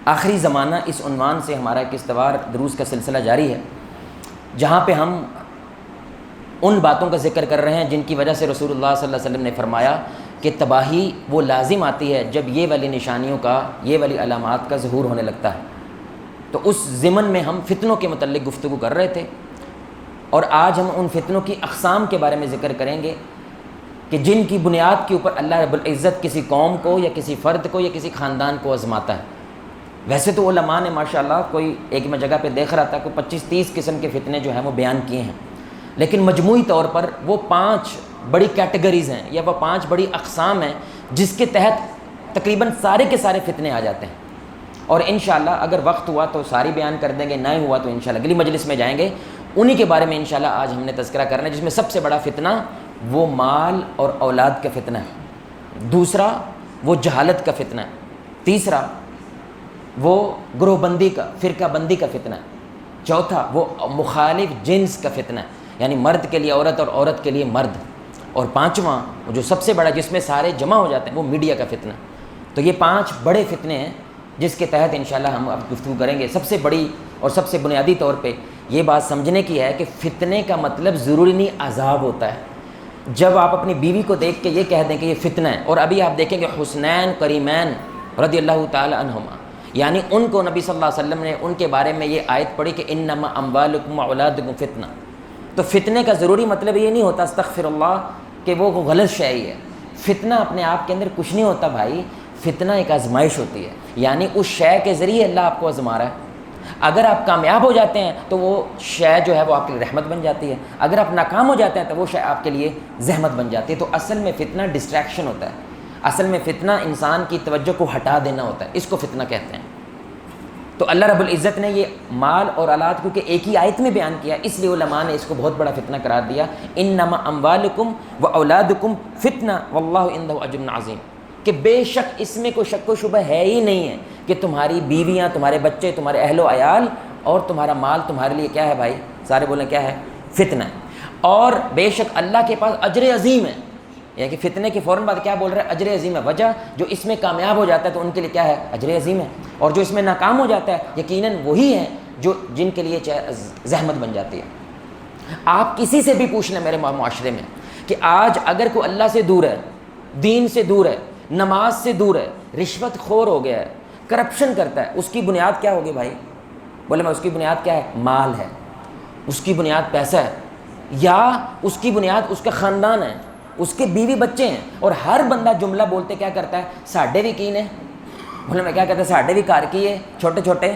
آخری زمانہ اس عنوان سے ہمارا ایک استوار دروس کا سلسلہ جاری ہے، جہاں پہ ہم ان باتوں کا ذکر کر رہے ہیں جن کی وجہ سے رسول اللہ صلی اللہ علیہ وسلم نے فرمایا کہ تباہی وہ لازم آتی ہے جب یہ والی نشانیوں کا، یہ والی علامات کا ظہور ہونے لگتا ہے۔ تو اس ضمن میں ہم فتنوں کے متعلق گفتگو کر رہے تھے، اور آج ہم ان فتنوں کی اقسام کے بارے میں ذکر کریں گے کہ جن کی بنیاد کے اوپر اللہ رب العزت کسی قوم کو یا کسی فرد کو یا کسی خاندان کو آزماتا ہے۔ ویسے تو علماء نے ماشاءاللہ کوئی ایک میں جگہ پہ دیکھ رہا تھا کہ 25-30 قسم کے فتنے جو ہیں وہ بیان کیے ہیں، لیکن مجموعی طور پر وہ 5 بڑی کیٹیگریز ہیں یا وہ 5 بڑی اقسام ہیں جس کے تحت تقریباً سارے کے سارے فتنے آ جاتے ہیں۔ اور انشاءاللہ اگر وقت ہوا تو ساری بیان کر دیں گے، نہ ہوا تو انشاءاللہ اگلی مجلس میں جائیں گے، انہی کے بارے میں انشاءاللہ آج ہم نے تذکرہ کرنا ہے، جس میں سب سے بڑا فتنہ وہ مال اور اولاد کا فتنہ ہے، دوسرا وہ جہالت کا فتنہ ہے، تیسرا وہ گروہ بندی کا، فرقہ بندی کا فتنہ ہے، چوتھا وہ مخالف جنس کا فتنہ ہے، یعنی مرد کے لیے عورت اور عورت کے لیے مرد، اور پانچواں جو سب سے بڑا جس میں سارے جمع ہو جاتے ہیں وہ میڈیا کا فتنہ۔ تو یہ 5 بڑے فتنے ہیں جس کے تحت انشاءاللہ ہم اب گفتگو کریں گے۔ سب سے بڑی اور سب سے بنیادی طور پہ یہ بات سمجھنے کی ہے کہ فتنے کا مطلب ضروری نہیں عذاب ہوتا ہے۔ جب آپ اپنی بیوی کو دیکھ کے یہ کہہ دیں کہ یہ فتنہ ہے، اور ابھی آپ دیکھیں کہ حسنین کریمین رضی اللہ تعالی عنہما، یعنی ان کو نبی صلی اللہ علیہ وسلم نے ان کے بارے میں یہ آیت پڑھی کہ انما اموالکم واولادکم فتنہ۔ تو فتنے کا ضروری مطلب یہ نہیں ہوتا استغفر اللہ کہ وہ غلط شے ہی ہے۔ فتنہ اپنے آپ کے اندر کچھ نہیں ہوتا بھائی، فتنہ ایک آزمائش ہوتی ہے، یعنی اس شے کے ذریعے اللہ آپ کو آزما رہا ہے۔ اگر آپ کامیاب ہو جاتے ہیں تو وہ شے جو ہے وہ آپ کے لیے رحمت بن جاتی ہے، اگر آپ ناکام ہو جاتے ہیں تو وہ شے آپ کے لیے زحمت بن جاتی ہے۔ تو اصل میں فتنہ ڈسٹریکشن ہوتا ہے، اصل میں فتنہ انسان کی توجہ کو ہٹا دینا ہوتا ہے، اس کو فتنہ کہتے ہیں۔ تو اللہ رب العزت نے یہ مال اور اولاد کیونکہ ایک ہی آیت میں بیان کیا، اس لیے علماء نے اس کو بہت بڑا فتنہ قرار دیا، انما اموالکم و اولادکم فتنہ واللہ عندہ اجر عظیم، کہ بے شک اس میں کوئی شک و شبہ ہے ہی نہیں ہے کہ تمہاری بیویاں، تمہارے بچے، تمہارے اہل و عیال اور تمہارا مال تمہارے لیے کیا ہے بھائی؟ سارے بولیں کیا ہے؟ فتنہ ہے، اور بے شک اللہ کے پاس اجر عظیم ہے۔ یعنی کہ فتنے کے فوراً بعد کیا بول رہا ہے؟ اجر عظیم ہے۔ وجہ جو اس میں کامیاب ہو جاتا ہے تو ان کے لیے کیا ہے؟ اجر عظیم ہے، اور جو اس میں ناکام ہو جاتا ہے یقیناً وہی ہیں جو جن کے لیے زحمت بن جاتی ہے۔ آپ کسی سے بھی پوچھ لیں میرے معاشرے میں کہ آج اگر کوئی اللہ سے دور ہے، دین سے دور ہے، نماز سے دور ہے، رشوت خور ہو گیا ہے، کرپشن کرتا ہے، اس کی بنیاد کیا ہوگی بھائی؟ بولے میں اس کی بنیاد کیا ہے؟ مال ہے، اس کی بنیاد پیسہ ہے، یا اس کی بنیاد اس کا خاندان ہے، اس کے بیوی بچے ہیں۔ اور ہر بندہ جملہ بولتے کیا کرتا ہے؟ ساڈے بھی کین ہے، بولے میں کیا کہتا ہے؟ ساڈے بھی کار کی ہے، چھوٹے چھوٹے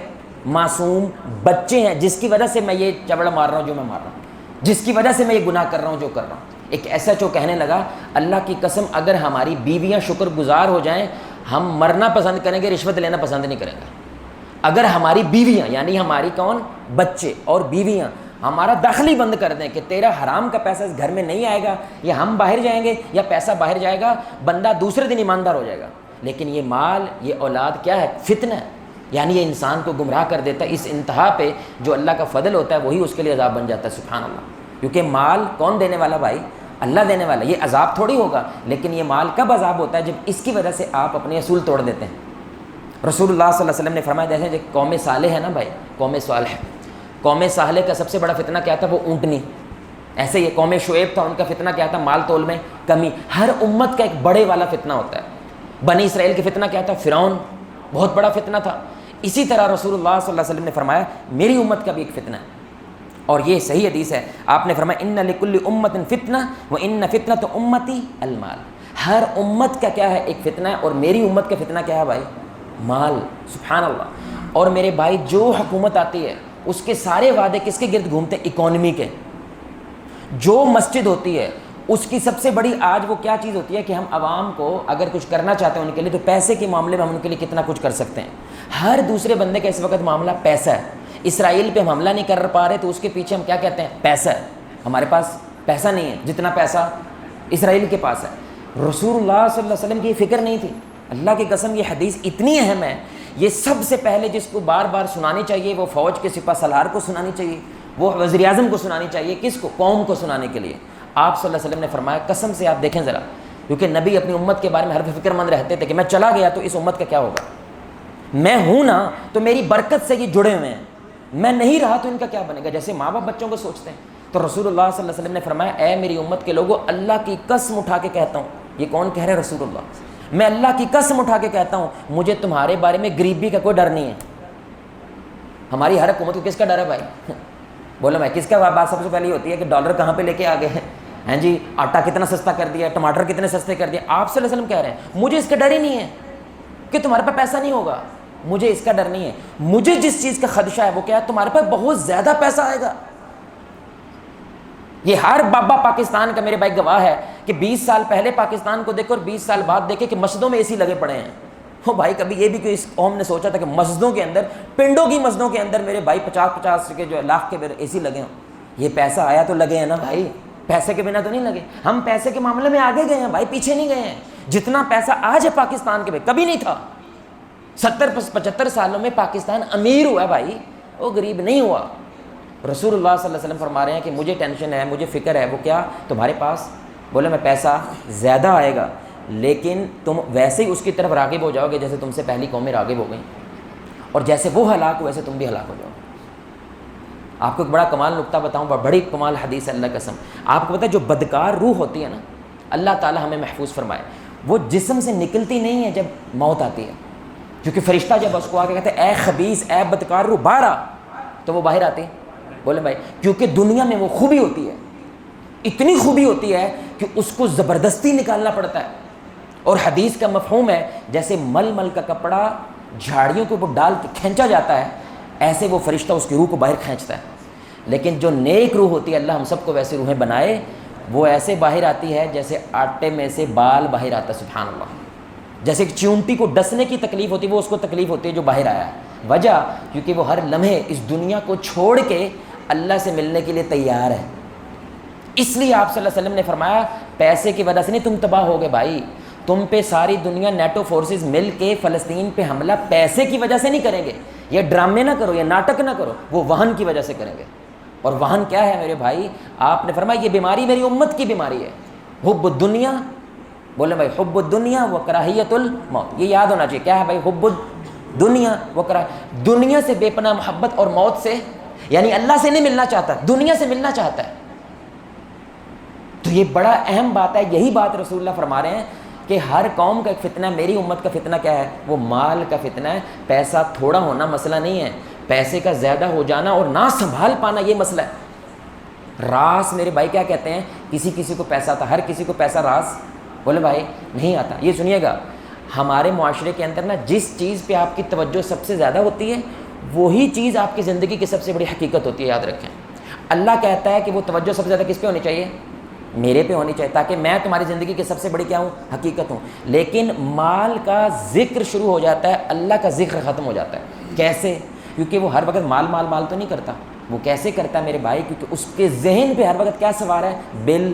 معصوم بچے ہیں جس کی وجہ سے میں یہ چبڑا مار رہا ہوں جو میں مار رہا ہوں، جس کی وجہ سے میں یہ گناہ کر رہا ہوں جو کر رہا ہوں۔ ایک ایسا جو کہنے لگا اللہ کی قسم اگر ہماری بیویاں شکر گزار ہو جائیں ہم مرنا پسند کریں گے، رشوت لینا پسند نہیں کریں گے۔ اگر ہماری بیویاں یعنی ہماری کون؟ بچے اور بیویاں ہمارا داخل ہی بند کر دیں کہ تیرا حرام کا پیسہ اس گھر میں نہیں آئے گا، یا ہم باہر جائیں گے یا پیسہ باہر جائے گا، بندہ دوسرے دن ایماندار ہو جائے گا۔ لیکن یہ مال، یہ اولاد کیا ہے؟ فتنہ ہے، یعنی یہ انسان کو گمراہ کر دیتا ہے اس انتہا پہ جو اللہ کا فضل ہوتا ہے وہی اس کے لیے عذاب بن جاتا ہے، سبحان اللہ۔ کیونکہ مال کون دینے والا بھائی؟ اللہ دینے والا۔ یہ عذاب تھوڑی ہوگا، لیکن یہ مال کب عذاب ہوتا ہے؟ جب اس کی وجہ سے آپ اپنے اصول توڑ دیتے ہیں۔ رسول اللہ صلی اللہ علیہ وسلم نے فرمایا جیسے قوم صالح ہے نا بھائی، قوم صالح، قوم صالح کا سب سے بڑا فتنہ کیا تھا؟ وہ اونٹنی۔ ایسے یہ قوم شعیب تھا، ان کا فتنہ کیا تھا؟ مال تول میں کمی۔ ہر امت کا ایک بڑے والا فتنہ ہوتا ہے۔ بنی اسرائیل کا فتنہ کیا تھا؟ فرعون، بہت بڑا فتنہ تھا۔ اسی طرح رسول اللہ صلی اللہ علیہ وسلم نے فرمایا میری امت کا بھی ایک فتنہ ہے، اور یہ صحیح حدیث ہے، آپ نے فرمایا ان لکل امت فتنہ وان فتنۃ امتی المال۔ ہر امت کا کیا ہے؟ ایک فتنہ ہے، اور میری امت کا فتنہ کیا ہے بھائی؟ مال، سبحان اللہ۔ اور میرے بھائی جو حکومت آتی ہے اس کے سارے وعدے کس کے گرد گھومتے ہیں؟ اکانومی کے۔ جو مسجد ہوتی ہے اس کی سب سے بڑی آج وہ کیا چیز ہوتی ہے کہ ہم عوام کو اگر کچھ کرنا چاہتے ہیں ان کے لیے تو پیسے کے معاملے میں ہم ان کے لیے کتنا کچھ کر سکتے ہیں۔ ہر دوسرے بندے کا اس وقت معاملہ پیسہ ہے۔ اسرائیل پہ ہم حملہ نہیں کر پا رہے تو اس کے پیچھے ہم کیا کہتے ہیں؟ پیسہ ہے۔ ہمارے پاس پیسہ نہیں ہے جتنا پیسہ اسرائیل کے پاس ہے۔ رسول اللہ صلی اللہ علیہ وسلم کی یہ فکر نہیں تھی۔ اللہ کی قسم یہ حدیث اتنی اہم ہے، یہ سب سے پہلے جس کو بار بار سنانی چاہیے وہ فوج کے سپہ سالار کو سنانی چاہیے، وہ وزیر اعظم کو سنانی چاہیے۔ کس کو؟ قوم کو سنانے کے لیے۔ آپ صلی اللہ علیہ وسلم نے فرمایا قسم سے آپ دیکھیں ذرا، کیونکہ نبی اپنی امت کے بارے میں ہر فکر مند رہتے تھے کہ میں چلا گیا تو اس امت کا کیا ہوگا۔ میں ہوں نا تو میری برکت سے یہ جڑے ہوئے ہیں، میں نہیں رہا تو ان کا کیا بنے گا؟ جیسے ماں باپ بچوں کو سوچتے ہیں، تو رسول اللہ صلی اللہ علیہ وسلم نے فرمایا اے میری امت کے لوگوں، اللہ کی قسم اٹھا کے کہتا ہوں، یہ کون کہہ رہے ہیں؟ رسول اللہ، میں اللہ کی قسم اٹھا کے کہتا ہوں مجھے تمہارے بارے میں غریبی کا کوئی ڈر نہیں ہے۔ ہماری ہر حکومت کو کس کا ڈر ہے بھائی؟ بولو میں کس کا بات سب سے پہلی ہوتی ہے کہ ڈالر کہاں پہ لے کے آ گئے ہیں جی، آٹا کتنا سستا کر دیا، ٹماٹر کتنے سستے کر دیا۔ آپ صلی اللہ علیہ وسلم کہہ رہے ہیں مجھے اس کا ڈر ہی نہیں ہے کہ تمہارے پاس پیسہ نہیں ہوگا، مجھے اس کا ڈر نہیں ہے، مجھے جس چیز کا خدشہ ہے وہ کیا ہے؟ تمہارے پاس بہت زیادہ پیسہ آئے گا۔ یہ ہر بابا پاکستان کا میرے بھائی گواہ ہے کہ 20 سال پہلے پاکستان کو دیکھو اور 20 سال بعد دیکھے کہ مسجدوں میں اے سی لگے پڑے ہیں۔ وہ بھائی کبھی یہ بھی کہ اس قوم نے سوچا تھا کہ مسجدوں کے اندر، پنڈوں کی مسجدوں کے اندر میرے بھائی 50 کے جو لاکھ کے اے سی لگے ہوں؟ یہ پیسہ آیا تو لگے ہیں نا بھائی، پیسے کے بنا تو نہیں لگے۔ ہم پیسے کے معاملے میں آگے گئے ہیں بھائی، پیچھے نہیں گئے ہیں۔ جتنا پیسہ آج ہے پاکستان کے کبھی نہیں تھا۔ 70-75 سالوں میں پاکستان امیر ہوا ہے بھائی، وہ غریب نہیں ہوا۔ رسول اللہ صلی اللہ علیہ وسلم فرما رہے ہیں کہ مجھے ٹینشن ہے، مجھے فکر ہے، وہ کیا؟ تمہارے پاس بولے میں پیسہ زیادہ آئے گا لیکن تم ویسے ہی اس کی طرف راغب ہو جاؤ گے جیسے تم سے پہلی قومیں راغب ہو گئیں، اور جیسے وہ ہلاک ہو ویسے تم بھی ہلاک ہو جاؤ گے۔ آپ کو ایک بڑا کمال نقطہ بتاؤں، بڑی کمال حدیث ہے، اللہ قسم آپ کو پتہ ہے جو بدکار روح ہوتی ہے نا، اللہ تعالی ہمیں محفوظ فرمائے، وہ جسم سے نکلتی نہیں ہے جب موت آتی ہے، کیونکہ فرشتہ جب اس کو آ کے کہتے ہیں اے خبیث اے بدکار روح باہر آ، تو وہ باہر آتی ہے۔ بولے بھائی کیونکہ دنیا میں وہ خوبی ہوتی ہے، اتنی خوبی ہوتی ہے کہ اس کو زبردستی نکالنا پڑتا ہے، اور حدیث کا مفہوم ہے جیسے مل مل کا کپڑا جھاڑیوں کے اوپر ڈال کے کھینچا جاتا ہے، ایسے وہ فرشتہ اس کی روح کو باہر کھینچتا ہے۔ لیکن جو نیک روح ہوتی ہے، اللہ ہم سب کو ویسے روحیں بنائے، وہ ایسے باہر آتی ہے جیسے آٹے میں سے بال باہر آتا ہے، سبحان اللہ۔ جیسے ایک چیونٹی کو ڈسنے کی تکلیف ہوتی ہے، وہ اس کو تکلیف ہوتی ہے جو باہر آیا ہے۔ وجہ کیونکہ وہ ہر لمحے اس دنیا کو چھوڑ کے اللہ سے ملنے کے لیے تیار ہے۔ اس لیے آپ صلی اللہ علیہ وسلم نے فرمایا پیسے کی وجہ سے نہیں تم تباہ ہو گئے بھائی، تم پہ ساری دنیا نیٹو فورسز مل کے فلسطین پہ حملہ پیسے کی وجہ سے نہیں کریں گے، یہ ڈرامے نہ کرو، یہ ناٹک نہ کرو، وہ وہن کی وجہ سے کریں گے۔ اور وہن کیا ہے میرے بھائی؟ آپ نے فرمایا یہ بیماری میری امت کی بیماری ہے، حب الدنیا۔ بولے بھائی حب الدنیا و کراہیت الموت، یہ یاد ہونا چاہیے کیا ہے بھائی؟ حب الدنیا و دنیا سے بے پناہ محبت، اور موت سے یعنی اللہ سے نہیں ملنا چاہتا، دنیا سے ملنا چاہتا ہے۔ تو یہ بڑا اہم بات ہے، یہی بات رسول اللہ فرما رہے ہیں کہ ہر قوم کا ایک فتنہ ہے، میری امت کا فتنہ کیا ہے؟ وہ مال کا فتنہ ہے۔ پیسہ تھوڑا ہونا مسئلہ نہیں ہے، پیسے کا زیادہ ہو جانا اور نہ سنبھال پانا یہ مسئلہ ہے۔ راس میرے بھائی کیا کہتے ہیں؟ کسی کو پیسہ آتا، ہر کسی کو پیسہ راس بولے بھائی نہیں آتا۔ یہ سنیے گا، ہمارے معاشرے کے اندر نا جس چیز پہ آپ کی توجہ سب سے زیادہ ہوتی ہے وہی چیز آپ کی زندگی کی سب سے بڑی حقیقت ہوتی ہے، یاد رکھیں۔ اللہ کہتا ہے کہ وہ توجہ سب سے زیادہ کس پہ ہونی چاہیے؟ میرے پہ ہونی چاہیے، تاکہ میں تمہاری زندگی کی سب سے بڑی کیا ہوں؟ حقیقت ہوں۔ لیکن مال کا ذکر شروع ہو جاتا ہے، اللہ کا ذکر ختم ہو جاتا ہے۔ کیسے؟ کیونکہ وہ ہر وقت مال مال مال تو نہیں کرتا۔ وہ کیسے کرتا ہے میرے بھائی؟ کیونکہ اس کے ذہن پہ ہر وقت کیا سوار ہے؟ بل،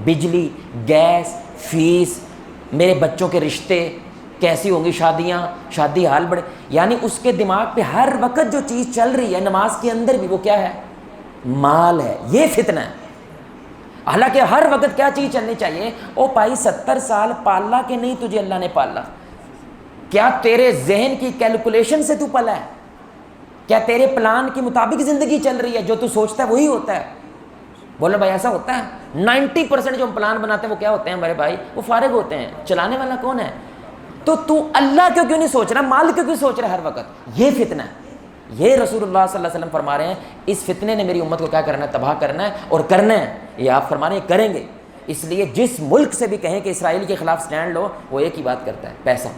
بجلی، گیس، فیس، میرے بچوں کے رشتے کیسی ہوں گی، شادیاں، شادی حال بڑے، یعنی اس کے دماغ پہ ہر وقت جو چیز چل رہی ہے نماز کے اندر بھی وہ کیا ہے؟ مال ہے۔ یہ فتنہ ہے۔ حالانکہ ہر وقت کیا چیز چلنی چاہیے؟ او بھائی 70 سال پالا کہ نہیں تجھے اللہ نے پالا؟ کیا تیرے ذہن کی کیلکولیشن سے تو پلا ہے؟ کیا تیرے پلان کے مطابق زندگی چل رہی ہے؟ جو تو سوچتا ہے وہی ہوتا ہے؟ بولو بھائی ایسا ہوتا ہے؟ 90% جو ہم پلان بناتے ہیں وہ کیا ہوتے ہیں ہمارے بھائی؟ وہ فارغ ہوتے ہیں، چلانے والا کون ہے؟ تو اللہ کیوں نہیں سوچ رہا؟ مال کیوں سوچ رہا ہے ہر وقت؟ یہ فتنہ ہے۔ یہ رسول اللہ صلی اللہ علیہ وسلم فرما رہے ہیں اس فتنے نے میری امت کو کیا کرنا ہے؟ تباہ کرنا ہے، اور کرنا ہے۔ یہ آپ فرما رہے ہیں کریں گے۔ اس لیے جس ملک سے بھی کہیں کہ اسرائیل کے خلاف سٹینڈ لو، وہ ایک ہی بات کرتا ہے، پیسہ،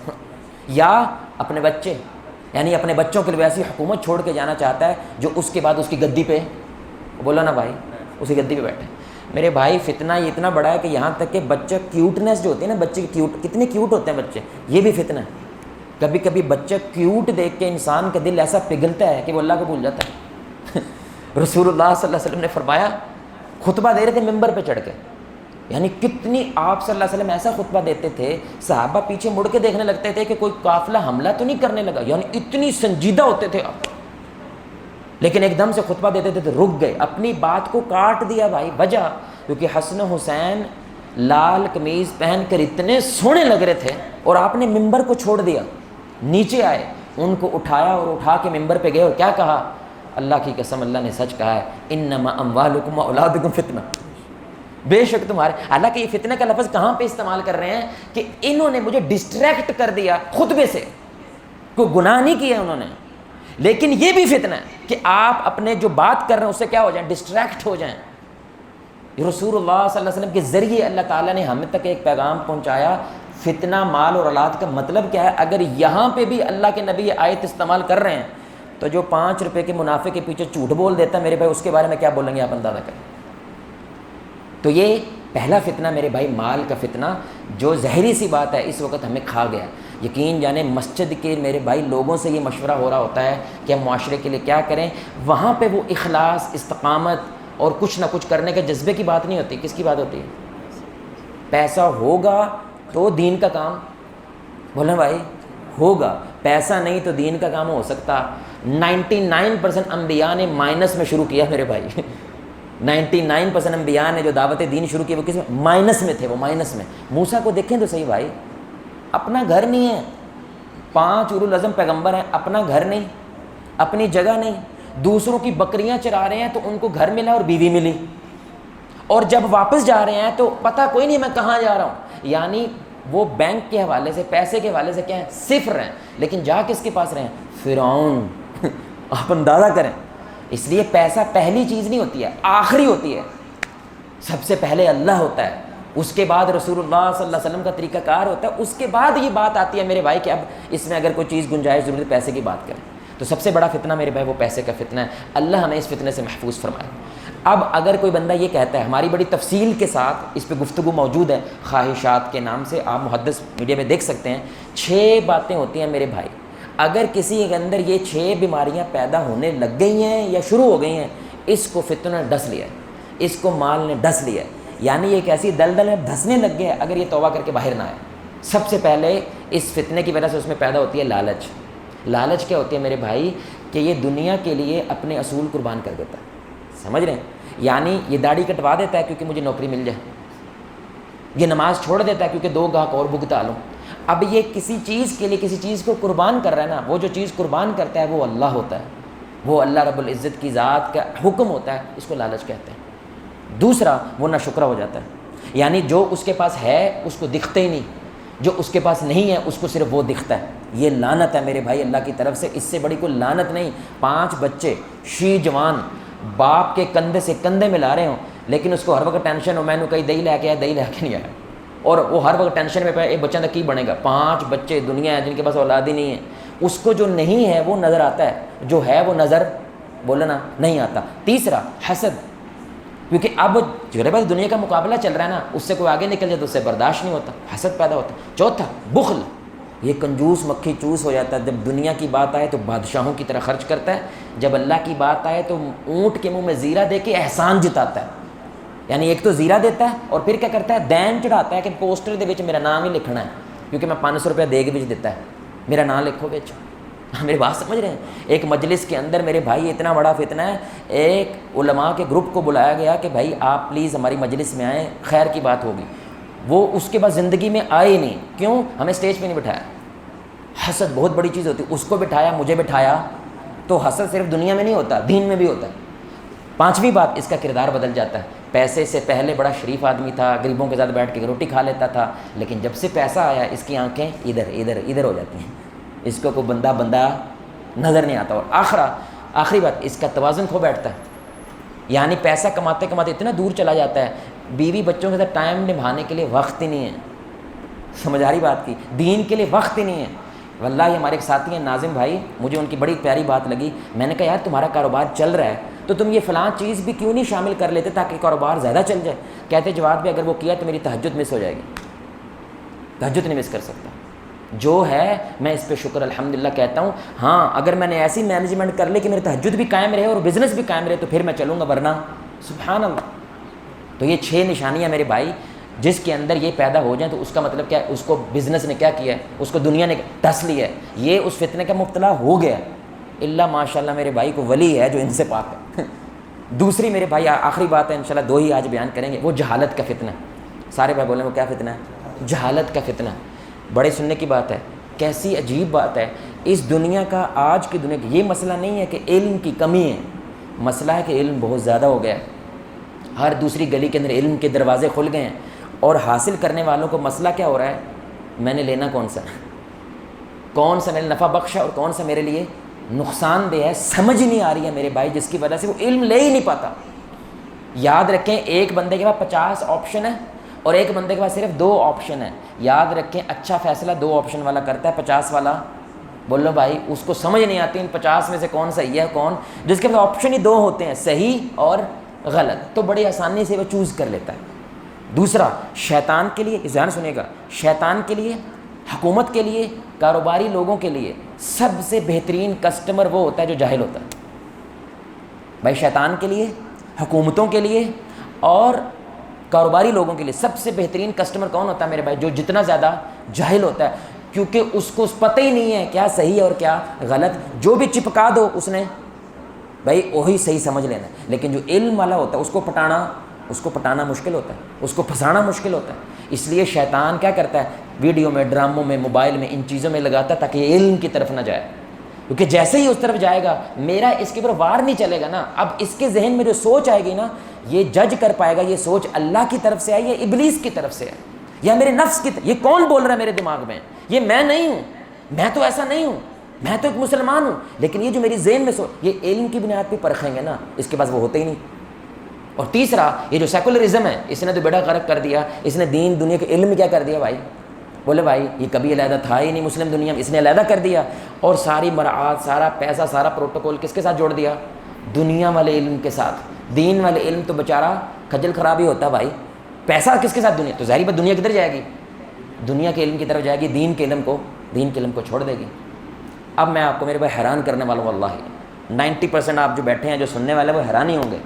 یا اپنے بچے، یعنی اپنے بچوں کے لیے ایسی حکومت چھوڑ کے جانا چاہتا ہے جو اس کے بعد اس کی گدی پہ، بولو نا بھائی، اسی گدی پہ بیٹھے۔ میرے بھائی فتنہ یہ اتنا بڑا ہے کہ یہاں تک کہ بچہ کیوٹنس جو ہوتی ہے نا، بچے کیوٹ، کتنے کیوٹ ہوتے ہیں بچے، یہ بھی فتنہ ہے۔ کبھی کبھی بچہ کیوٹ دیکھ کے انسان کا دل ایسا پگھلتا ہے کہ وہ اللہ کو بھول جاتا ہے۔ رسول اللہ صلی اللہ علیہ وسلم نے فرمایا، خطبہ دے رہے تھے ممبر پہ چڑھ کے، یعنی کتنی آپ صلی اللہ علیہ وسلم ایسا خطبہ دیتے تھے، صحابہ پیچھے مڑ کے دیکھنے لگتے تھے کہ کوئی قافلہ حملہ تو نہیں کرنے لگا، یعنی اتنی سنجیدہ ہوتے تھے آپ۔ لیکن ایک دم سے خطبہ دیتے تھے تو رک گئے، اپنی بات کو کاٹ دیا بھائی۔ وجہ کیونکہ حسن و حسین لال قمیض پہن کر اتنے سونے لگ رہے تھے، اور آپ نے ممبر کو چھوڑ دیا، نیچے آئے، ان کو اٹھایا اور اٹھا کے ممبر پہ گئے اور کیا کہا؟ اللہ کی قسم اللہ نے سچ کہا ہے، انما اموالکم و اولادکم فتنہ، بے شک تمہارے، حالانکہ یہ فتنہ کا لفظ کہاں پہ استعمال کر رہے ہیں کہ انہوں نے مجھے ڈسٹریکٹ کر دیا خطبے سے، کوئی گناہ نہیں کیا انہوں نے، لیکن یہ بھی فتنہ ہے کہ آپ اپنے جو بات کر رہے ہیں اس سے کیا ہو جائیں، ڈسٹریکٹ ہو جائیں۔ رسول اللہ صلی اللہ علیہ وسلم کے ذریعے اللہ تعالیٰ نے ہم تک ایک پیغام پہنچایا، فتنہ مال اور اولاد کا مطلب کیا ہے۔ اگر یہاں پہ بھی اللہ کے نبی یہ آیت استعمال کر رہے ہیں تو جو 5 روپے کے منافع کے پیچھے جھوٹ بول دیتا ہے میرے بھائی، اس کے بارے میں کیا بولیں گے آپ اندازہ کریں۔ تو یہ پہلا فتنہ میرے بھائی مال کا فتنہ، جو ظاہری سی بات ہے اس وقت ہمیں کھا گیا۔ یقین جانے مسجد کے میرے بھائی لوگوں سے یہ مشورہ ہو رہا ہوتا ہے کہ ہم معاشرے کے لیے کیا کریں، وہاں پہ وہ اخلاص، استقامت اور کچھ نہ کچھ کرنے کے جذبے کی بات نہیں ہوتی، کس کی بات ہوتی ہے؟ پیسہ ہوگا تو دین کا کام، بولیں بھائی ہوگا، پیسہ نہیں تو دین کا کام ہو سکتا۔ 99% انبیاء نے مائنس میں شروع کیا میرے بھائی 99% انبیاء نے جو دعوت دین شروع کی وہ کس میں؟ مائنس میں تھے، وہ مائنس میں۔ موسیٰ کو دیکھیں تو صحیح بھائی، اپنا گھر نہیں ہے، 5 اولوالعزم پیغمبر ہیں، اپنا گھر نہیں، اپنی جگہ نہیں، دوسروں کی بکریاں چرا رہے ہیں تو ان کو گھر ملا اور بیوی ملی، اور جب واپس جا رہے ہیں تو پتہ کوئی نہیں میں کہاں جا رہا ہوں۔ یعنی وہ بینک کے حوالے سے، پیسے کے حوالے سے کیا ہیں؟ صفر ہیں، لیکن جا کس کے پاس رہے ہیں؟ فرعون آپ اندازہ کریں۔ اس لیے پیسہ پہلی چیز نہیں ہوتی ہے، آخری ہوتی ہے۔ سب سے پہلے اللہ ہوتا ہے، اس کے بعد رسول اللہ صلی اللہ علیہ وسلم کا طریقہ کار ہوتا ہے، اس کے بعد یہ بات آتی ہے میرے بھائی کہ اب اس میں اگر کوئی چیز گنجائش ضرورت پیسے کی بات کریں تو سب سے بڑا فتنہ میرے بھائی وہ پیسے کا فتنہ ہے۔ اللہ ہمیں اس فتنے سے محفوظ فرمائے۔ اب اگر کوئی بندہ یہ کہتا ہے، ہماری بڑی تفصیل کے ساتھ اس پہ گفتگو موجود ہے خواہشات کے نام سے، آپ محدث میڈیا میں دیکھ سکتے ہیں، 6 باتیں ہوتی ہیں میرے بھائی۔ اگر کسی کے اندر یہ 6 بیماریاں پیدا ہونے لگ گئی ہیں یا شروع ہو گئی ہیں، اس کو فتنہ نے ڈس لیا ہے، اس کو مال نے ڈس لیا ہے، یعنی یہ ایک ایسی دلدل میں دھسنے لگ گیا ہے اگر یہ توبہ کر کے باہر نہ آئے۔ سب سے پہلے اس فتنے کی وجہ سے اس میں پیدا ہوتی ہے لالچ۔ لالچ کیا ہوتی ہے میرے بھائی کہ یہ دنیا کے لیے اپنے اصول قربان کر دیتا ہے، سمجھ رہے ہیں؟ یعنی یہ داڑھی کٹوا دیتا ہے کیونکہ مجھے نوکری مل جائے، یہ نماز چھوڑ دیتا ہے کیونکہ 2 گاہک اور بھگتا لوں۔ اب یہ کسی چیز کے لیے کسی چیز کو قربان کر رہا ہے نا، وہ جو چیز قربان کرتا ہے وہ اللہ ہوتا ہے، وہ اللہ رب العزت کی ذات کا حکم ہوتا ہے، اس کو لالچ کہتے ہیں۔ دوسرا وہ ناشکرا ہو جاتا ہے، یعنی جو اس کے پاس ہے اس کو دکھتے ہی نہیں، جو اس کے پاس نہیں ہے اس کو صرف وہ دکھتا ہے۔ یہ لعنت ہے میرے بھائی اللہ کی طرف سے، اس سے بڑی کوئی لعنت نہیں۔ 5 بچے شی جوان باپ کے کندھے سے کندھے ملا رہے ہوں، لیکن اس کو ہر وقت ٹینشن ہو، میں نے کہیں دہی لے کے آیا، دہی لے کے نہیں آیا، اور وہ ہر وقت ٹینشن میں پہ ایک بچہ کی بنے گا۔ 5 بچے دنیا ہے جن کے پاس اولاد ہی نہیں ہے، اس کو جو نہیں ہے وہ نظر آتا ہے، جو ہے وہ نظر بولنا نہیں آتا۔ تیسرا حسد، کیونکہ اب جو بھائی دنیا کا مقابلہ چل رہا ہے نا، اس سے کوئی آگے نکل جائے تو اس سے برداشت نہیں ہوتا، حسد پیدا ہوتا ہے۔ چوتھا بخل، یہ کنجوس مکھی چوس ہو جاتا ہے، جب دنیا کی بات آئے تو بادشاہوں کی طرح خرچ کرتا ہے، جب اللہ کی بات آئے تو اونٹ کے منہ میں زیرہ دے کے احسان جتاتا ہے۔ یعنی ایک تو زیرہ دیتا ہے اور پھر کیا کرتا ہے؟ دین چڑھاتا ہے کہ پوسٹر دے وچ میرا نام ہی لکھنا ہے، کیونکہ میں 500 روپیہ دے کے وچ دیتا ہے، میرا نام لکھو وچ۔ میری بات سمجھ رہے ہیں؟ ایک مجلس کے اندر میرے بھائی اتنا بڑا فتنہ ہے، ایک علماء کے گروپ کو بلایا گیا کہ بھائی آپ پلیز ہماری مجلس میں آئیں، خیر کی بات ہوگی۔ وہ اس کے بعد زندگی میں آئے ہی نہیں، کیوں؟ ہمیں اسٹیج پہ نہیں بٹھایا۔ حسد بہت بڑی چیز ہوتی ہے، اس کو بٹھایا مجھے بٹھایا، تو حسد صرف دنیا میں نہیں ہوتا، دین میں بھی ہوتا ہے۔ 5ویں بات، اس کا کردار بدل جاتا ہے۔ پیسے سے پہلے بڑا شریف آدمی تھا، غریبوں کے ساتھ بیٹھ کے روٹی کھا لیتا تھا، لیکن جب سے پیسہ آیا اس کی آنکھیں ادھر ادھر ادھر ہو جاتی ہیں، اس کو کوئی بندہ نظر نہیں آتا۔ اور آخری بات، اس کا توازن کھو بیٹھتا ہے، یعنی پیسہ کماتے کماتے اتنا دور چلا جاتا ہے، بیوی بچوں کے ساتھ ٹائم نبھانے کے لیے وقت ہی نہیں ہے۔ سمجھ آ رہی بات کی؟ دین کے لیے وقت ہی نہیں ہے۔ واللہ ہمارے ایک ساتھی ہیں ناظم بھائی، مجھے ان کی بڑی پیاری بات لگی، میں نے کہا یار تمہارا کاروبار چل رہا ہے تو تم یہ فلاں چیز بھی کیوں نہیں شامل کر لیتے تاکہ کاروبار زیادہ چل جائے؟ کہتے جواب بھی اگر وہ کیا تو میری تہجد مس ہو جائے گی، تہجد نہیں مس کر سکتا۔ جو ہے میں اس پہ شکر الحمدللہ کہتا ہوں، ہاں اگر میں نے ایسی مینجمنٹ کر لی کہ میری تہجد بھی قائم رہے اور بزنس بھی قائم رہے تو پھر میں چلوں گا، ورنہ سبحان اللہ۔ تو یہ 6 نشانیاں میرے بھائی جس کے اندر یہ پیدا ہو جائیں تو اس کا مطلب کیا ہے؟ اس کو بزنس نے کیا کیا ہے؟ اس کو دنیا نے ڈس لیا ہے، یہ اس فتنے کا مبتلا ہو گیا ہے۔ اللہ ماشاءاللہ میرے بھائی کو ولی ہے جو ان سے پاک ہے۔ دوسری میرے بھائی آخری بات ہے، انشاءاللہ 2 ہی آج بیان کریں گے، وہ جہالت کا فتنہ۔ سارے بھائی بولیں وہ کیا فتنہ ہے؟ جہالت کا فتنہ۔ بڑے سننے کی بات ہے، کیسی عجیب بات ہے اس دنیا کا، آج کی دنیا کا یہ مسئلہ نہیں ہے کہ علم کی کمی ہے، مسئلہ ہے کہ علم بہت زیادہ ہو گیا ہے، ہر دوسری گلی کے اندر علم کے دروازے کھل گئے ہیں، اور حاصل کرنے والوں کو مسئلہ کیا ہو رہا ہے، میں نے لینا کون سا میرے نفع بخش ہے اور کون سا میرے لیے نقصان دہ ہے، سمجھ نہیں آ رہی ہے میرے بھائی، جس کی وجہ سے وہ علم لے ہی نہیں پاتا۔ یاد رکھیں ایک بندے کے پاس 50 آپشن ہے اور ایک بندے کے پاس صرف 2 آپشن ہیں۔ یاد رکھیں اچھا فیصلہ 2 آپشن والا کرتا ہے، 50 والا بولو بھائی اس کو سمجھ نہیں آتی ان 50 میں سے کون صحیح ہے، کون، جس کے پاس آپشن ہی 2 ہوتے ہیں، صحیح اور غلط، تو بڑی آسانی سے وہ چوز کر لیتا ہے۔ دوسرا، شیطان کے لیے، ذہن سنیے گا، شیطان کے لیے، حکومت کے لیے، کاروباری لوگوں کے لیے سب سے بہترین کسٹمر وہ ہوتا ہے جو جاہل ہوتا ہے۔ بھائی شیطان کے لیے، حکومتوں کے لیے اور کاروباری لوگوں کے لیے سب سے بہترین کسٹمر کون ہوتا ہے میرے بھائی؟ جو جتنا زیادہ جاہل ہوتا ہے، کیونکہ اس کو پتہ ہی نہیں ہے کیا صحیح اور کیا غلط، جو بھی چپکا دو اس نے بھائی وہی صحیح سمجھ لینا ہے۔ لیکن جو علم والا ہوتا ہے اس کو پٹانا مشکل ہوتا ہے، اس کو پھنسانا مشکل ہوتا ہے۔ اس لیے شیطان کیا کرتا ہے، ویڈیو میں، ڈراموں میں، موبائل میں، ان چیزوں میں لگاتا ہے تاکہ یہ علم کی طرف نہ جائے، کیونکہ جیسے ہی اس طرف جائے گا میرا اس کے اوپر وار نہیں چلے گا نا، اب اس کے ذہن میں جو سوچ آئے گی نا، یہ جج کر پائے گا یہ سوچ اللہ کی طرف سے ہے یا ابلیس کی طرف سے ہے یا میرے نفس کی طرف، یہ کون بول رہا ہے میرے دماغ میں، یہ میں نہیں ہوں، میں تو ایسا نہیں ہوں، میں تو ایک مسلمان ہوں، لیکن یہ جو میری ذہن میں سوچ، یہ علم کی بنیاد پہ پرکھیں گے نا، اس کے پاس وہ ہوتے ہی نہیں۔ اور تیسرا، یہ جو سیکولرزم ہے اس نے تو بیڑا غرق کر دیا، اس نے دین دنیا کے علم کیا کر دیا بھائی، بولے بھائی یہ کبھی علیحدہ تھا ہی نہیں مسلم دنیا میں، اس نے علیحدہ کر دیا، اور ساری مراعات، سارا پیسہ، سارا پروٹوکول کس کے ساتھ جوڑ دیا؟ دنیا والے علم کے ساتھ۔ دین والے علم تو بیچارہ کھجل خراب ہی ہوتا بھائی، پیسہ کس کے ساتھ؟ دنیا، تو ظاہری بات دنیا کدھر جائے گی؟ دنیا کے علم کی طرف جائے گی، دین کے علم کو چھوڑ دے گی۔ اب میں آپ کو میرے بھائی حیران کرنے والا ہوں، واللہ 90% آپ جو بیٹھے ہیں جو سننے والے وہ حیران ہی ہوں گے،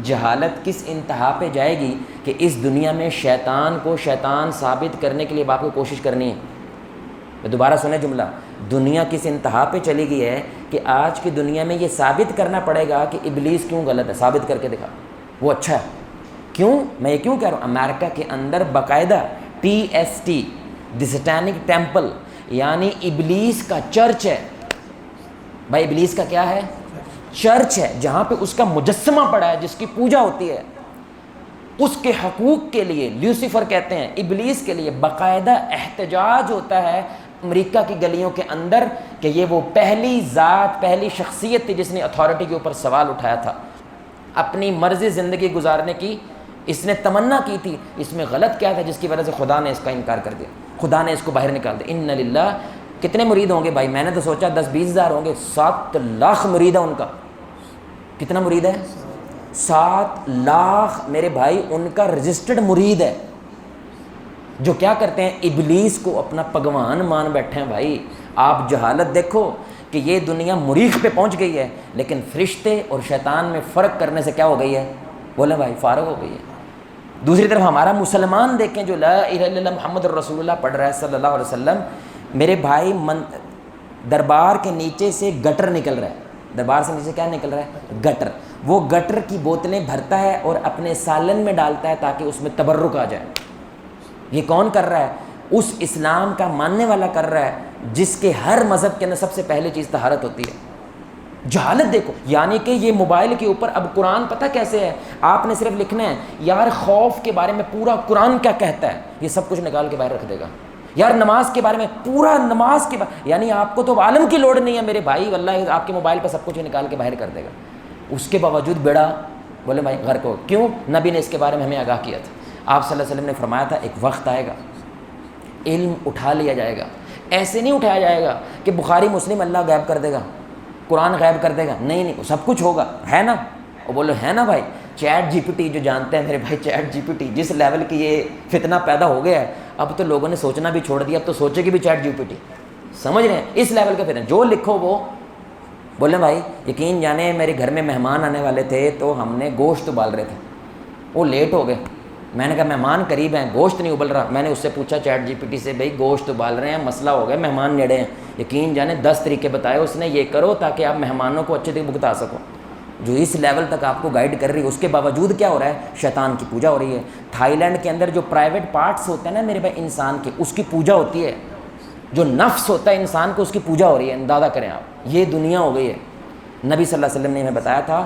جہالت کس انتہا پہ جائے گی کہ اس دنیا میں شیطان کو شیطان ثابت کرنے کے لیے آپ کو کوشش کرنی ہے۔ میں دوبارہ سنیں جملہ، دنیا کس انتہا پہ چلی گئی ہے کہ آج کی دنیا میں یہ ثابت کرنا پڑے گا کہ ابلیس کیوں غلط ہے، ثابت کر کے دکھا، وہ اچھا ہے۔ کیوں؟ میں یہ کیوں کہہ رہا ہوں، امریکہ کے اندر باقاعدہ TST دی سیٹینک ٹیمپل یعنی ابلیس کا چرچ ہے بھائی، ابلیس کا کیا ہے؟ چرچ ہے، جہاں پہ اس کا مجسمہ پڑا ہے، جس کی پوجا ہوتی ہے، اس کے حقوق کے لیے، لیوسیفر کہتے ہیں ابلیس کے لیے، باقاعدہ احتجاج ہوتا ہے امریکہ کی گلیوں کے اندر کہ یہ وہ پہلی ذات، پہلی شخصیت تھی جس نے اتھارٹی کے اوپر سوال اٹھایا تھا، اپنی مرضی زندگی گزارنے کی اس نے تمنا کی تھی، اس میں غلط کیا تھا جس کی وجہ سے خدا نے اس کا انکار کر دیا، خدا نے اس کو باہر نکال دیا۔ ان للہ، کتنے مرید ہوں گے بھائی؟ میں نے تو سوچا 10-20 ہزار ہوں گے، 7 لاکھ مرید ہے ان کا۔ کتنا مرید ہے؟ 7 لاکھ میرے بھائی ان کا رجسٹرڈ مرید ہے، جو کیا کرتے ہیں، ابلیس کو اپنا بھگوان مان بیٹھے ہیں۔ بھائی آپ جہالت دیکھو کہ یہ دنیا مریخ پہ پہنچ گئی ہے، لیکن فرشتے اور شیطان میں فرق کرنے سے کیا ہو گئی ہے؟ بولیں بھائی، فارغ ہو گئی ہے۔ دوسری طرف ہمارا مسلمان دیکھیں جو لا الہ الا اللہ محمد رسول اللہ پڑھ رہا ہے صلی اللہ علیہ وسلم، میرے بھائی دربار کے نیچے سے گٹر نکل رہا ہے، دربار سے نیچے کیا نکل رہا ہے؟ گٹر۔ وہ گٹر کی بوتلیں بھرتا ہے اور اپنے سالن میں ڈالتا ہے تاکہ اس میں تبرک آ جائے۔ یہ کون کر رہا ہے؟ اس اسلام کا ماننے والا کر رہا ہے جس کے ہر مذہب کے اندر سب سے پہلی چیز طہارت ہوتی ہے۔ جہالت دیکھو، یعنی کہ یہ موبائل کے اوپر اب قرآن پتہ کیسے ہے، آپ نے صرف لکھنا ہے یار خوف کے بارے میں پورا قرآن کیا کہتا ہے، یہ سب کچھ نکال کے باہر رکھ دے گا۔ یار نماز کے بارے میں پورا نماز کے بارے، یعنی آپ کو تو عالم کی لوڑ نہیں ہے میرے بھائی، واللہ آپ کے موبائل پہ سب کچھ نکال کے باہر کر دے گا۔ اس کے باوجود بیڑا، بولے بھائی غرق ہو، کیوں؟ نبی نے اس کے بارے میں ہمیں آگاہ کیا تھا۔ آپ صلی اللہ علیہ وسلم نے فرمایا تھا ایک وقت آئے گا علم اٹھا لیا جائے گا، ایسے نہیں اٹھایا جائے گا کہ بخاری مسلم اللہ غائب کر دے گا، قرآن غائب کر دے گا، نہیں، سب کچھ ہوگا، ہے نا؟ اور بولو ہے نا بھائی، چیٹ GPT جو جانتے ہیں میرے بھائی، چیٹ GPT جس لیول کی یہ فتنہ پیدا ہو گیا ہے، اب تو لوگوں نے سوچنا بھی چھوڑ دیا، اب تو سوچے گی بھی چیٹ GPT، سمجھ رہے ہیں؟ اس لیول کا فتنہ، جو لکھو وہ بولے بھائی۔ یقین جانے میرے گھر میں مہمان آنے والے تھے تو ہم نے گوشت ابال رہے تھے، وہ لیٹ ہو گئے، میں نے کہا مہمان قریب ہیں، گوشت نہیں ابل رہا، میں نے اس سے پوچھا چیٹ GPT سے، بھائی گوشت ابال رہے ہیں، مسئلہ ہو گیا، مہمان نیڑے ہیں، یقین جانے 10 طریقے بتائے اس نے، یہ کرو تاکہ آپ مہمانوں کو اچھے طریقے بتا سکو، جو اس لیول تک آپ کو گائیڈ کر رہی ہے۔ اس کے باوجود کیا ہو رہا ہے؟ شیطان کی پوجا ہو رہی ہے۔ تھائی لینڈ کے اندر جو پرائیویٹ پارٹس ہوتے ہیں نا میرے بھائی انسان کے، اس کی پوجا ہوتی ہے، جو نفس ہوتا ہے انسان کو، اس کی پوجا ہو رہی ہے. اندازہ کریں آپ، یہ دنیا ہو گئی ہے. نبی صلی اللہ علیہ وسلم نے ہمیں بتایا تھا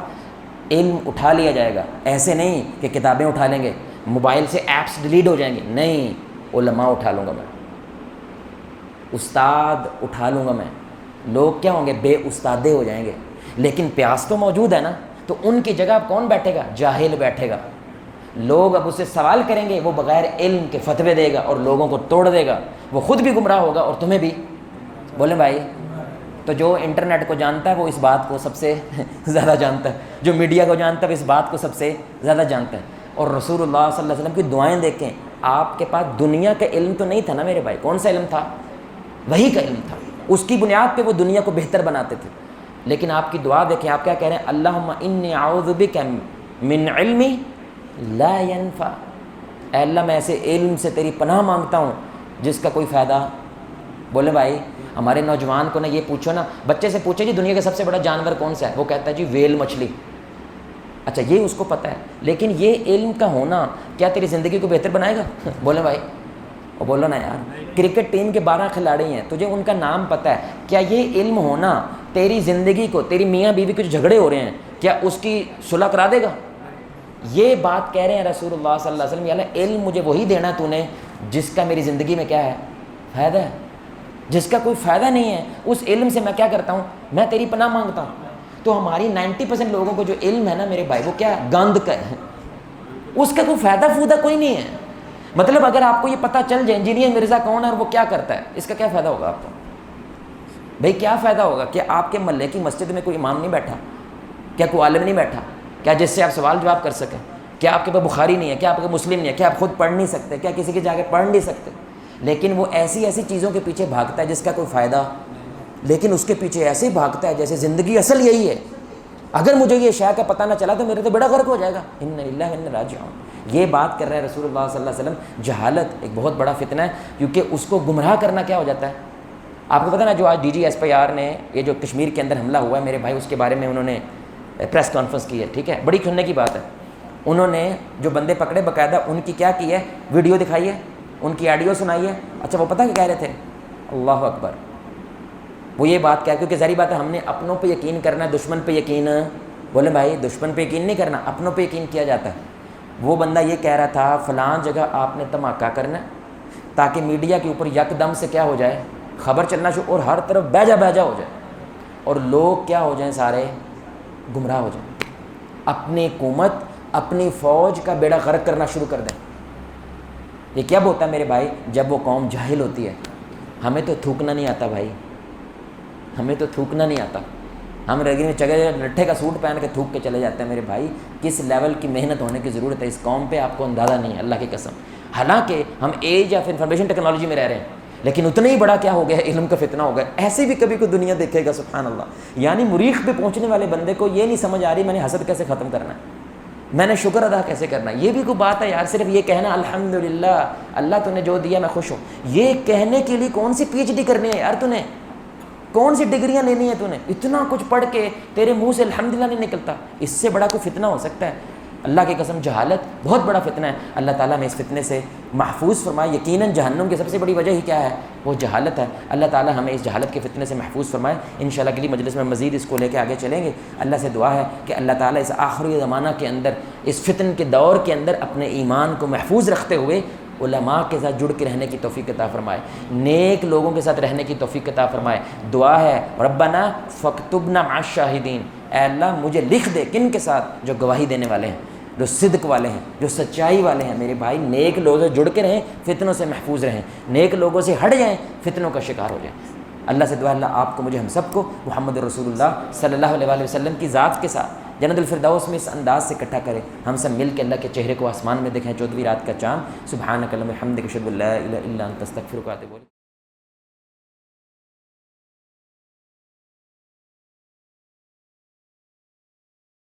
علم اٹھا لیا جائے گا، ایسے نہیں کہ کتابیں اٹھا لیں گے، موبائل سے ایپس ڈیلیٹ ہو جائیں گے، نہیں، علماء اٹھا لوں گا میں، استاد اٹھا لوں گا میں. لوگ کیا ہوں گے؟ بے استادے ہو جائیں گے. لیکن پیاس تو موجود ہے نا، تو ان کی جگہ اب کون بیٹھے گا؟ جاہل بیٹھے گا. لوگ اب اس سے سوال کریں گے، وہ بغیر علم کے فتوے دے گا اور لوگوں کو توڑ دے گا. وہ خود بھی گمراہ ہوگا اور تمہیں بھی. بولیں بھائی؟ تو جو انٹرنیٹ کو جانتا ہے وہ اس بات کو سب سے زیادہ جانتا ہے، جو میڈیا کو جانتا ہے وہ اس بات کو سب سے زیادہ جانتا ہے. اور رسول اللہ صلی اللہ علیہ وسلم کی دعائیں دیکھیں. آپ کے پاس دنیا کا علم تو نہیں تھا نا میرے بھائی. کون سا علم تھا؟ وحی کا علم تھا. اس کی بنیاد پہ وہ دنیا کو بہتر بناتے تھے. لیکن آپ کی دعا دیکھیں، آپ کیا کہہ رہے ہیں؟ اللہم انی اعوذ بک من علم لا ینفع. اے اللہ میں ایسے علم سے تیری پناہ مانگتا ہوں جس کا کوئی فائدہ. بولے بھائی، ہمارے نوجوان کو نا یہ پوچھو نا، بچے سے پوچھے جی دنیا کا سب سے بڑا جانور کون سا ہے، وہ کہتا ہے جی ویل مچھلی. اچھا یہ اس کو پتہ ہے، لیکن یہ علم کا ہونا کیا تیری زندگی کو بہتر بنائے گا؟ بولے بھائی، وہ بولو نا یار. کرکٹ ٹیم کے 12 کھلاڑی ہیں، تجھے ان کا نام پتہ ہے، کیا یہ علم ہونا تیری زندگی کو، تیری میاں بیوی کے جو جھگڑے ہو رہے ہیں، کیا اس کی صلح کرا دے گا؟ یہ بات کہہ رہے ہیں رسول اللہ صلی اللہ علیہ وسلم. یا اللہ علم مجھے وہی دینا تو نے جس کا میری زندگی میں کیا ہے؟ فائدہ ہے. جس کا کوئی فائدہ نہیں ہے اس علم سے میں کیا کرتا ہوں؟ میں تیری پناہ مانگتا ہوں. تو ہماری 90% لوگوں کو جو علم ہے نا میرے بھائی، وہ کیا ہے؟ گند کا ہے. اس کا کوئی فائدہ فودہ کوئی نہیں ہے. مطلب اگر آپ کو یہ پتہ چل جائے انجینئر مرزا کون ہے اور وہ کیا کرتا ہے، اس کا کیا فائدہ ہوگا آپ کو؟ بھائی کیا فائدہ ہوگا؟ کہ آپ کے محلے کی مسجد میں کوئی امام نہیں بیٹھا؟ کیا کوئی عالم نہیں بیٹھا؟ کیا جس سے آپ سوال جواب کر سکیں؟ کیا آپ کے پاس بخاری نہیں ہے؟ کیا آپ کے مسلم نہیں ہے؟ کیا آپ خود پڑھ نہیں سکتے؟ کیا کسی کے جا کے پڑھ نہیں سکتے؟ لیکن وہ ایسی چیزوں کے پیچھے بھاگتا ہے جس کا کوئی فائدہ، لیکن اس کے پیچھے ایسے بھاگتا ہے جیسے زندگی اصل یہی ہے. اگر مجھے یہ شے کا پتہ نہ چلا تو میرے تو بڑا غرق ہو جائے گا. انا للہ و انا راجعون. یہ بات کر رہے ہیں رسول اللہ صلی اللہ علیہ وسلم. جہالت ایک بہت بڑا فتنہ ہے، کیونکہ اس کو گمراہ کرنا کیا ہو جاتا ہے. آپ کو پتہ نا جو آج DGSPR نے یہ جو کشمیر کے اندر حملہ ہوا ہے میرے بھائی، اس کے بارے میں انہوں نے پریس کانفرنس کی ہے. ٹھیک ہے، بڑی کھلنے کی بات ہے. انہوں نے جو بندے پکڑے باقاعدہ ان کی کیا کی ہے؟ ویڈیو دکھائی ہے، ان کی آڈیو سنائی ہے. اچھا وہ پتہ کیا کہہ رہے تھے؟ اللہ اکبر. وہ یہ بات کیا، کیونکہ ظاہری بات ہے ہم نے اپنوں پہ یقین کرنا ہے، دشمن پہ یقین. بولے بھائی دشمن پہ یقین نہیں کرنا، اپنوں پہ یقین کیا جاتا ہے. وہ بندہ یہ کہہ رہا تھا فلاں جگہ آپ نے دھماکہ کرنا ہے تاکہ میڈیا کے اوپر یکدم سے کیا ہو جائے؟ خبر چلنا شروع، اور ہر طرف بیجا ہو جائے اور لوگ کیا ہو جائیں؟ سارے گمراہ ہو جائیں. اپنی حکومت، اپنی فوج کا بیڑا غرق کرنا شروع کر دیں. یہ کیا ہوتا ہے میرے بھائی؟ جب وہ قوم جاہل ہوتی ہے. ہمیں تو تھوکنا نہیں آتا بھائی، ہمیں تو تھوکنا نہیں آتا. ہم رگی میں چگے لٹھے کا سوٹ پہن کے تھوک کے چلے جاتے ہیں. میرے بھائی کس لیول کی محنت ہونے کی ضرورت ہے اس قوم پہ، آپ کو اندازہ نہیں ہے اللہ کی قسم. حالانکہ ہم ایج یا انفارمیشن ٹیکنالوجی میں رہ رہے ہیں، لیکن اتنا ہی بڑا کیا ہو گیا؟ علم کا فتنہ ہو گیا. ایسے بھی کبھی کوئی دنیا دیکھے گا؟ سبحان اللہ. یعنی مریخ پہ پہنچنے والے بندے کو یہ نہیں سمجھ آ رہی میں نے حسد کیسے ختم کرنا ہے، میں نے شکر ادا کیسے کرنا ہے. یہ بھی کوئی بات ہے یار؟ صرف یہ کہنا الحمدللہ اللہ تو نے جو دیا میں خوش ہوں، یہ کہنے کے لیے کون سی PhD کرنی ہے یار؟ تو نے کون سی ڈگریاں لینی ہے؟ تو نے اتنا کچھ پڑھ کے تیرے منہ سے الحمدللہ نہیں نکلتا. اس سے بڑا کوئی فتنہ ہو سکتا ہے؟ اللہ کی قسم جہالت بہت بڑا فتنہ ہے. اللہ تعالیٰ میں اس فتنے سے محفوظ فرمائے. یقیناً جہنم کی سب سے بڑی وجہ ہی کیا ہے؟ وہ جہالت ہے. اللہ تعالیٰ ہمیں اس جہالت کے فتنے سے محفوظ فرمائے. انشاءاللہ اگلی مجلس میں مزید اس کو لے کے آگے چلیں گے. اللہ سے دعا ہے کہ اللہ تعالیٰ اس آخری زمانہ کے اندر، اس فتن کے دور کے اندر اپنے ایمان کو محفوظ رکھتے ہوئے علماء کے ساتھ جڑ کے رہنے کی توفیق عطا فرمائے، نیک لوگوں کے ساتھ رہنے کی توفیق عطا فرمائے. دعا ہے ربنا فاکتبنا مع الشاہدین. اے اللہ مجھے لکھ دے کن کے ساتھ؟ جو گواہی دینے والے ہیں، جو صدق والے ہیں، جو سچائی والے ہیں. میرے بھائی نیک لوگوں سے جڑ کے رہیں، فتنوں سے محفوظ رہیں. نیک لوگوں سے ہٹ جائیں، فتنوں کا شکار ہو جائیں. اللہ سے دعا اللہ آپ کو مجھے ہم سب کو محمد رسول اللہ صلی اللہ علیہ وسلم کی ذات کے ساتھ جنت الفردوس میں اس انداز سے اکٹھا کرے. ہم سب مل کے اللہ کے چہرے کو آسمان میں دیکھیں 14ویں رات کا چاند. سبحانک اللہم وبحمدک اشہد ان لا الہ الا انت استغفرک و اتوب الیک.